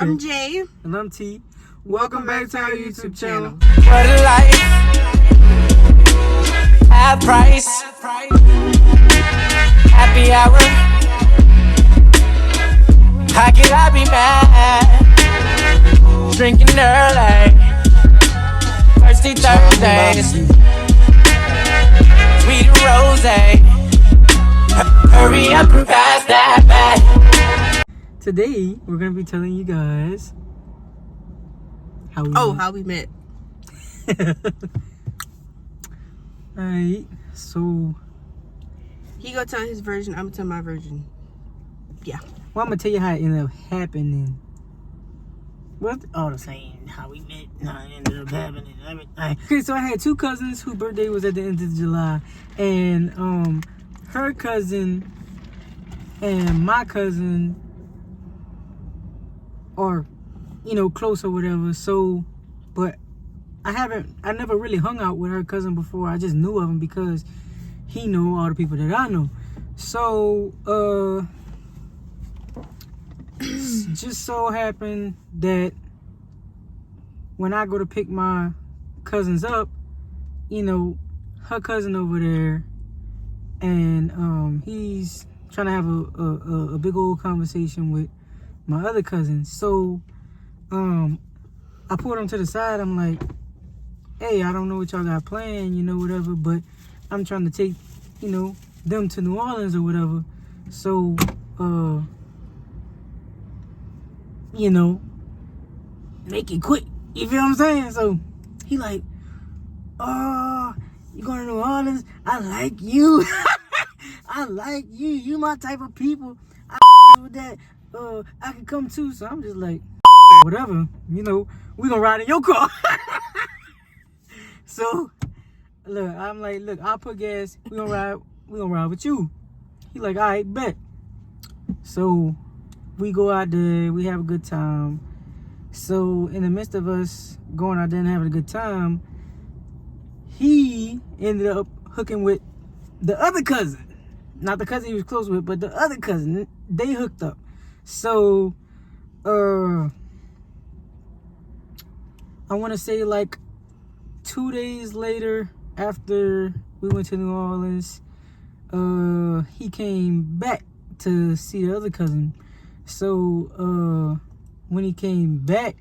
I'm Jay. And I'm T. Welcome back to our YouTube channel. What a life. Half price. Happy hour. How could I be mad? Drinking early. Thirsty Thursdays. Sweet rose. Hurry up and pass that back. Today, we're going to be telling you guys how we met. Alright, so He gonna tell his version, I'm gonna tell my version. Yeah. well, I'm gonna tell you how it ended up happening. Well, all the same, how we met, how it ended up happening, everything. Okay, so I had two cousins whose birthday was at the end of July, and her cousin and my cousin are, you know, close or whatever. So, but I never really hung out with her cousin before. I just knew of him because he knew all the people that I know. So, just so happened that when I go to pick my cousins up, you know, her cousin over there, and he's trying to have a big old conversation with my other cousin. So, I pulled him to the side. I'm like, hey, I don't know what y'all got planned, you know, whatever, but I'm trying to take, you know, them to New Orleans or whatever. So, you know, make it quick. You feel what I'm saying? So he like, oh, you going to New Orleans? I like you. I like you. You my type of people. I with that. I can come too. So I'm just like, whatever. You know, we gonna ride in your car. So look, I'm like, look, I'll put gas. We gonna ride with you. He like, all right, bet. So we go out there, we have a good time. So in the midst of us going out there and having a good time, he ended up hooking with the other cousin. Not the cousin he was close with, but the other cousin. They hooked up. So, I want to say like 2 days later, after we went to New Orleans, he came back to see the other cousin. So, when he came back,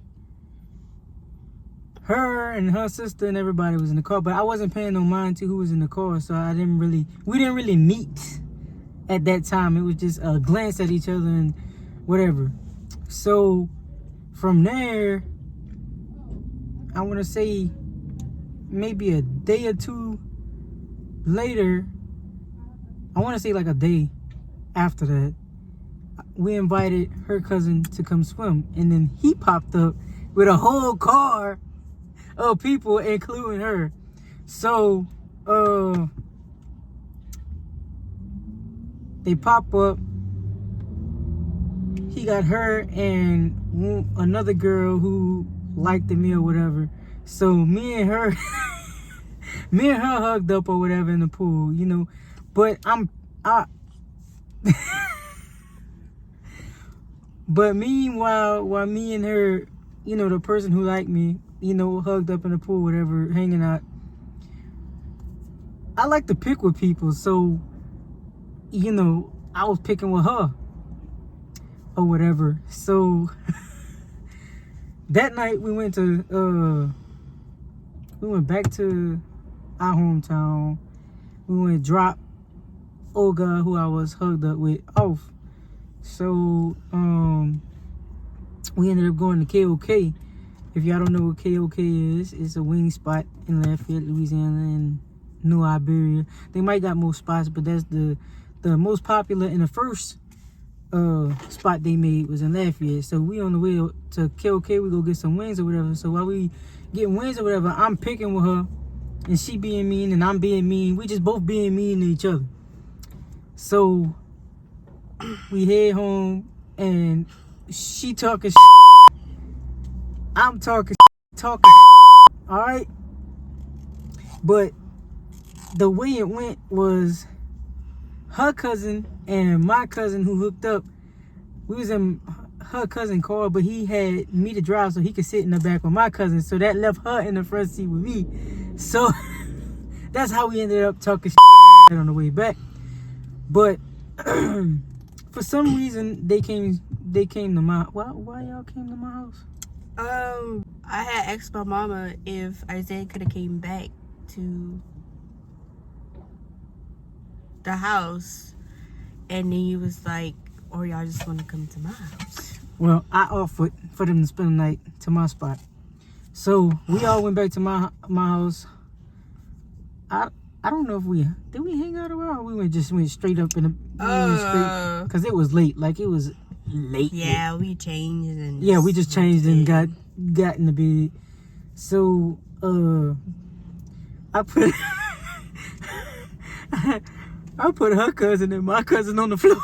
her and her sister and everybody was in the car, but I wasn't paying no mind to who was in the car, so we didn't really meet at that time. It was just a glance at each other and whatever. So from there, I want to say maybe a day or two later, I want to say like a day after that, we invited her cousin to come swim, and then he popped up with a whole car of people, including her. So they pop up. He got her and another girl who liked me or whatever. So me and her hugged up or whatever in the pool, you know. But but meanwhile, while me and her, you know, the person who liked me, you know, hugged up in the pool, whatever, hanging out, I like to pick with people. So, you know, I was picking with her or whatever. So that night we went back to our hometown. We went drop Olga, who I was hugged up with, off. So we ended up going to KOK. If y'all don't know what KOK is, it's a wing spot in Lafayette, Louisiana, and New Iberia. They might got more spots, but that's the most popular. And the first spot they made was in Lafayette. So we on the way to KOK, we go get some wings or whatever. So while we getting wings or whatever, I'm picking with her, and she being mean and I'm being mean. We just both being mean to each other. So we head home, and she talking I'm talking all right? But the way it went was her cousin and my cousin who hooked up, we was in her cousin car, but he had me to drive so he could sit in the back with my cousin. So that left her in the front seat with me. So that's how we ended up talking shit on the way back. But for some reason they came to my why y'all came to my house? I had asked my mama if Isaiah could have came back to the house, and then he was like, or y'all just want to come to my house. Well, I offered for them to spend the night to my spot. So we all went back to my house. I don't know if did we hang out around, or we went straight up in the because it was late. Like it was late. Yeah, we changed and we just changed and got in the bed. So I put I put her cousin and my cousin on the floor.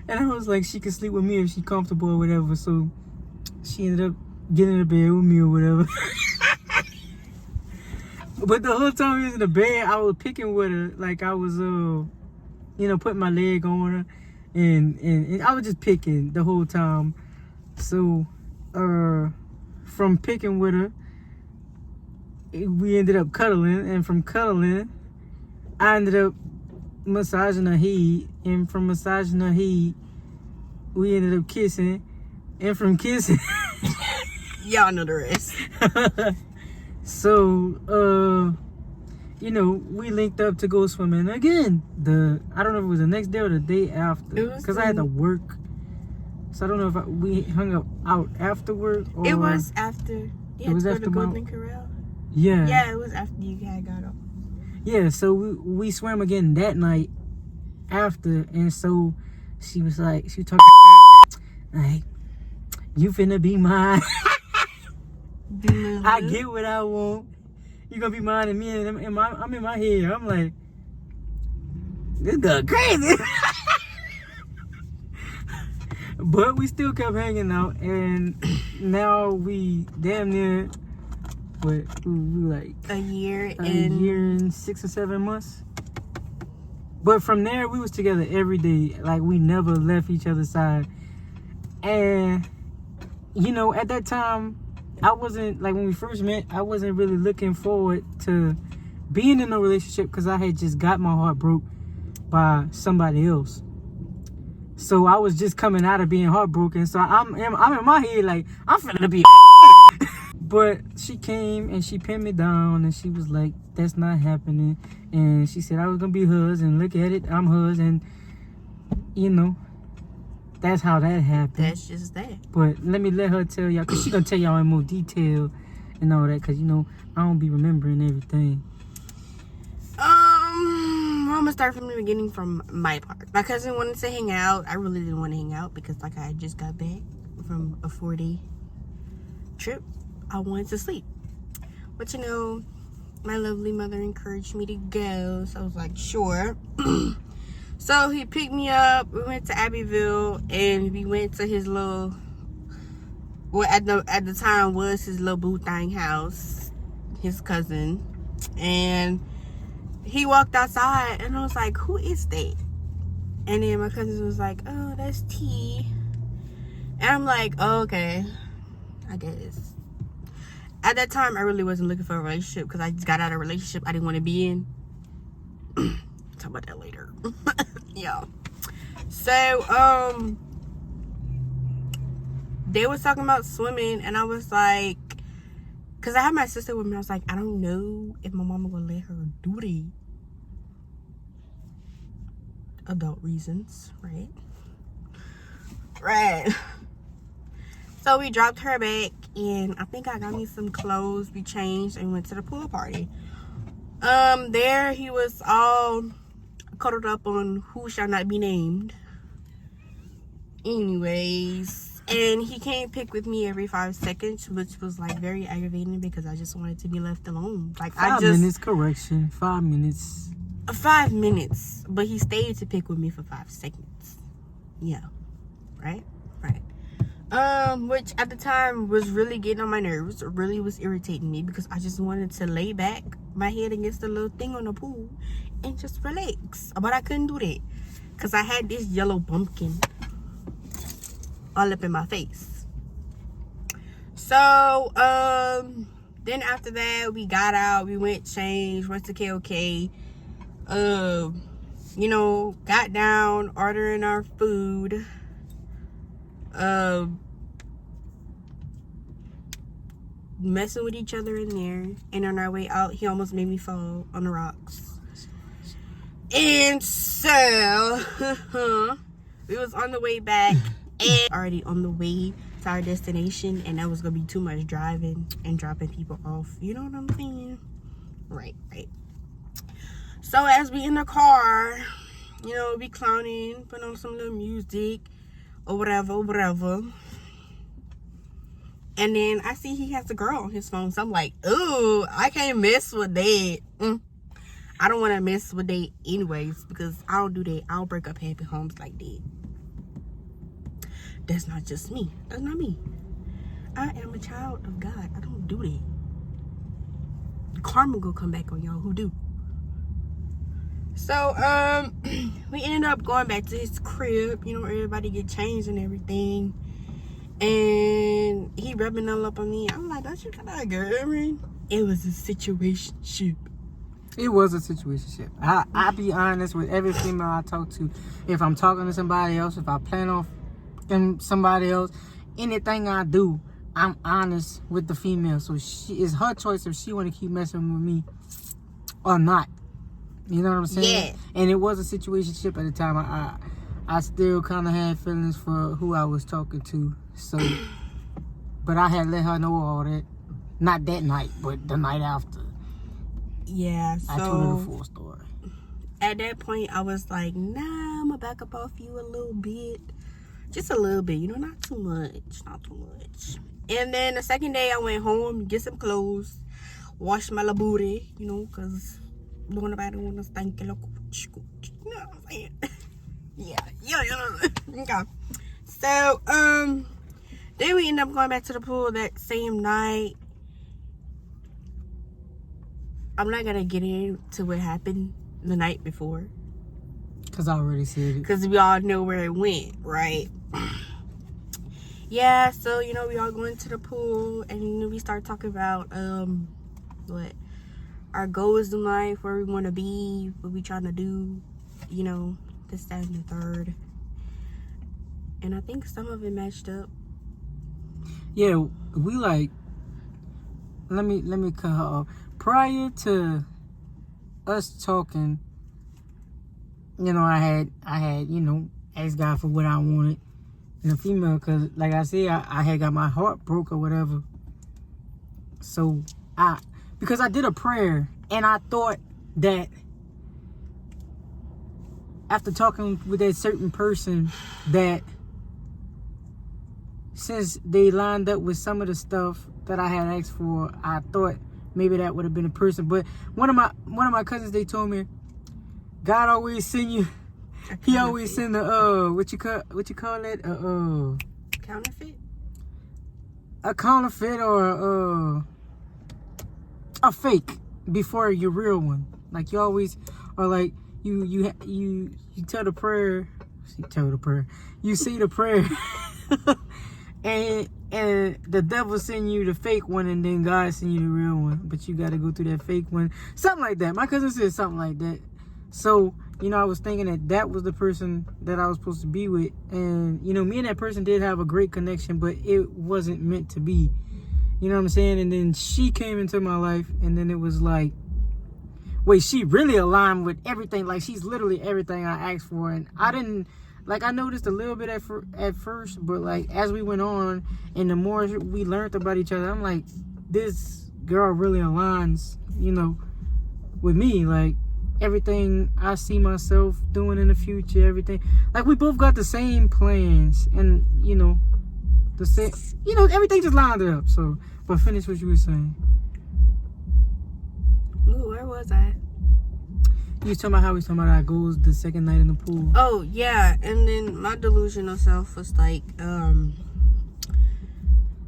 And I was like, she could sleep with me if she's comfortable or whatever. So she ended up getting in the bed with me or whatever. But the whole time we was in the bed, I was picking with her. Like I was, putting my leg on her. And I was just picking the whole time. So from picking with her, we ended up cuddling. And from cuddling, I ended up massaging her head, and from massaging her head, we ended up kissing, and from kissing, y'all know the rest. So, we linked up to go swimming again. I don't know if it was the next day or the day after, because I had to work. So I don't know if we hung out after work or it was after. It was after the Golden Corral. Yeah. Yeah, it was after you had got off. Yeah, so we swam again that night after, and so she was talking like, you finna be mine. I get what I want. You gonna be mine, and me and I'm in my head. I'm like, this girl crazy. But we still kept hanging out, and now we damn near. We like a year and 6 or 7 months. But from there, we was together every day. Like we never left each other's side. And at that time, I wasn't like when we first met. I wasn't really looking forward to being in a relationship because I had just got my heart broke by somebody else. So I was just coming out of being heartbroken. So I'm in my head like I'm finna be. But she came and she pinned me down and she was like, that's not happening. And she said I was going to be hers, and look at it, I'm hers. And, that's how that happened. That's just that. But let her tell y'all, because she going to tell y'all in more detail and all that. Because, I don't be remembering everything. I'm going to start from the beginning from my part. My cousin wanted to hang out. I really didn't want to hang out because, I had just got back from a 4-day trip. I wanted to sleep, but my lovely mother encouraged me to go, so I was like, sure. So he picked me up. We went to Abbeville, and we went to his little, at the time was his little boo thing house, his cousin, and he walked outside, and I was like, who is that? And then my cousin was like, oh, that's T. And I'm like, oh, okay, I guess. At that time, I really wasn't looking for a relationship because I just got out of a relationship I didn't want to be in. Talk about that later. Yeah. So, they was talking about swimming, and I was like, because I had my sister with me, I was like, I don't know if my mama gonna let her do the adult reasons, right? Right. So we dropped her back, and I think I got me some clothes. We changed and went to the pool party. There he was all cuddled up on who shall not be named. Anyways, and he came pick with me every 5 seconds, which was very aggravating because I just wanted to be left alone. 5 minutes, correction. 5 minutes. 5 minutes, but he stayed to pick with me for 5 seconds. Yeah, right. Which at the time was really getting on my nerves, really was irritating me because I just wanted to lay back my head against the little thing on the pool and just relax. But I couldn't do that. because I had this yellow bumpkin all up in my face. So then after that, we got out, we went, changed, went to KOK, you know, got down, ordering our food, messing with each other in there, and on our way out, he almost made me fall on the rocks. And so we was on the way back and already on the way to our destination, and that was gonna be too much driving and dropping people off, you know what I'm saying? Right. So as we in the car, you know, we clowning, putting on some little music or whatever. And then I see he has a girl on his phone. So I'm like, ooh, I can't mess with that. I don't want to mess with that anyways, because I don't do that. I don't break up happy homes like that. That's not just me. That's not me. I am a child of God. I don't do that. Karma will come back on y'all who do. So, we ended up going back to his crib. You know, everybody get changed and everything. And he rubbing all up on me. I'm like, don't you got a girlfriend? It was a situationship. It was a situationship. I be honest with every female I talk to. If I'm talking to somebody else, if I plan on somebody else, anything I do, I'm honest with the female. So it's her choice if she want to keep messing with me or not. You know what I'm saying? Yeah. And it was a situationship at the time. I still kind of had feelings for who I was talking to. So, but I had let her know all that. Not that night, but the night after. Yeah, so I told her the full story. At that point, I was like, nah, I'm gonna back up off you a little bit. Just a little bit, you know, not too much. And then the second day, I went home, get some clothes, wash my little booty, you know, because nobody want to stink your cooch. You know what I'm saying? Yeah. Okay. So, then we ended up going back to the pool that same night. I'm not gonna get into what happened the night before, Because I already said it. because we all know where it went, right? Yeah, so, you know, we all going to the pool, and we start talking about, what our goals in life, where we want to be, what we trying to do, you know, this, that, and the third. And I think some of it matched up. Yeah, we like. Let me cut her off. Prior to us talking, you know, I had you know, asked God for what I wanted in a female, because like I said, I had got my heart broke or whatever. So because I did a prayer, and I thought that after talking with that certain person, that since they lined up with some of the stuff that I had asked for, I thought maybe that would have been a person. But one of my cousins, they told me, God always send you. He always send the what you call it Counterfeit? a counterfeit or a fake before your real one. Like you always, or like you tell the prayer. You say the prayer. And the devil send you the fake one, and then God send you the real one. But you got to go through that fake one. Something like that. My cousin said something like that. So, you know, I was thinking that was the person that I was supposed to be with. And, you know, me and that person did have a great connection, but it wasn't meant to be. You know what I'm saying? And then she came into my life, and then it was like, wait, she really aligned with everything. Like, she's literally everything I asked for. And I didn't... Like, I noticed a little bit at first, but, like, as we went on, and the more we learned about each other, I'm like, this girl really aligns, you know, with me. Like, everything I see myself doing in the future, everything. Like, we both got the same plans, and, you know, the same, you know, everything just lined up. So, but finish what you were saying. Ooh, where was I? You was talking about how we talking about our goals the second night in the pool. Oh, yeah. And then my delusional self was like,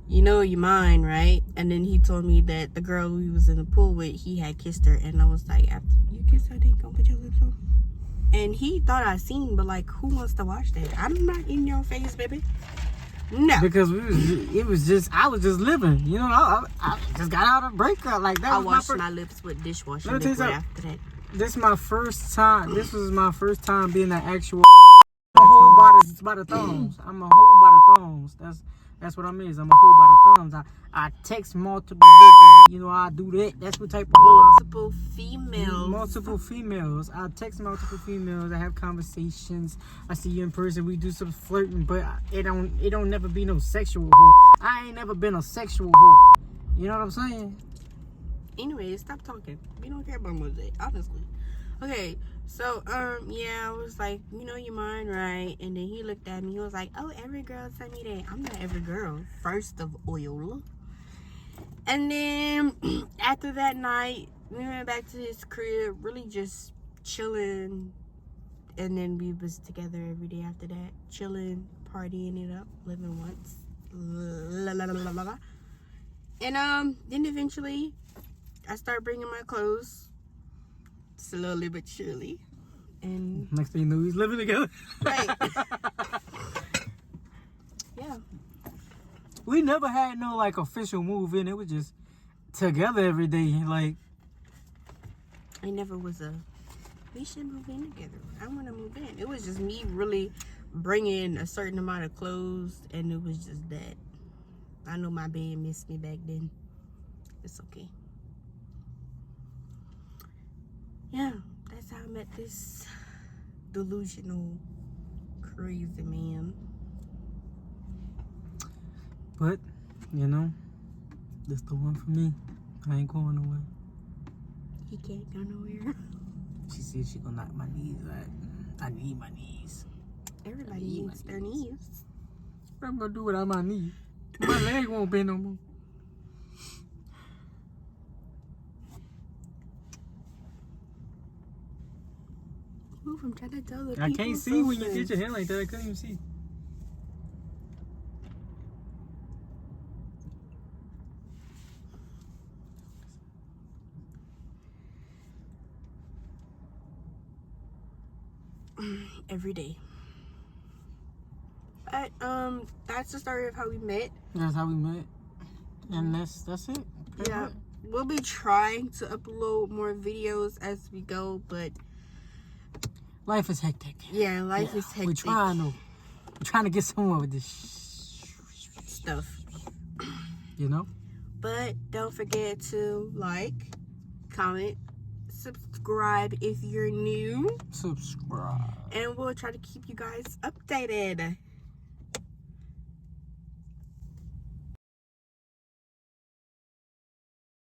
you know you're mine, right? And then he told me that the girl we was in the pool with, he had kissed her. And I was like, after you kissed her, then you gonna put your lips on? And he thought I seen, but like, who wants to watch that? I'm not in your face, baby. No. Because I was just living. You know, I just got out of a breakup. Like that I was washed my my lips with dishwasher Let me tell you liquid something. after that. This is my first time. This was my first time being an actual. I'm a hoe by the thumbs. I'm a hoe by the thumbs. That's what I mean. I'm a hoe by the thumbs. I text multiple bitches. You know, I do that. That's what type of hoe I'm. Multiple females. Multiple females. I text multiple females. I have conversations. I see you in person. We do some flirting, but it don't never be no sexual hoe. I ain't never been a sexual hoe. You know what I'm saying? Anyway, stop talking. We don't care about Mosaic, honestly. Okay, so yeah, I was like, you know, you mine, right? And then he looked at me. He was like, oh, every girl sent me that. I'm not every girl. First of all. And then after that night, we went back to his crib, really just chilling. And then we was together every day after that, chilling, partying it up, living once. La, la, la, la, la, la. And then eventually I started bringing my clothes slowly but surely. And Next thing you know, he's living together. right. Yeah. We never had no like official move in. It was just together every day. Like I never was we should move in together. I want to move in. It was just me really bringing a certain amount of clothes, and it was just that. I know my bed missed me back then. It's okay. Yeah, that's how I met this delusional, crazy man. But, you know, this the one for me. I ain't going nowhere. He can't go nowhere. She said she gonna knock my knees out. I need my knees. Everybody need needs my their knees. What I'm gonna do without my knee? My leg won't bend no more. Move, I'm trying to tell the people. I can't see when you something. get your hand like that. I couldn't even see. Every day. But that's the story of how we met. That's how we met. And that's it. Pretty Yeah. much. We'll be trying to upload more videos as we go, but Life is hectic. yeah, life is hectic. We're trying to get somewhere with this Stuff. you know? But don't forget to like, comment, subscribe if you're new, Subscribe. and we'll try to keep you guys updated.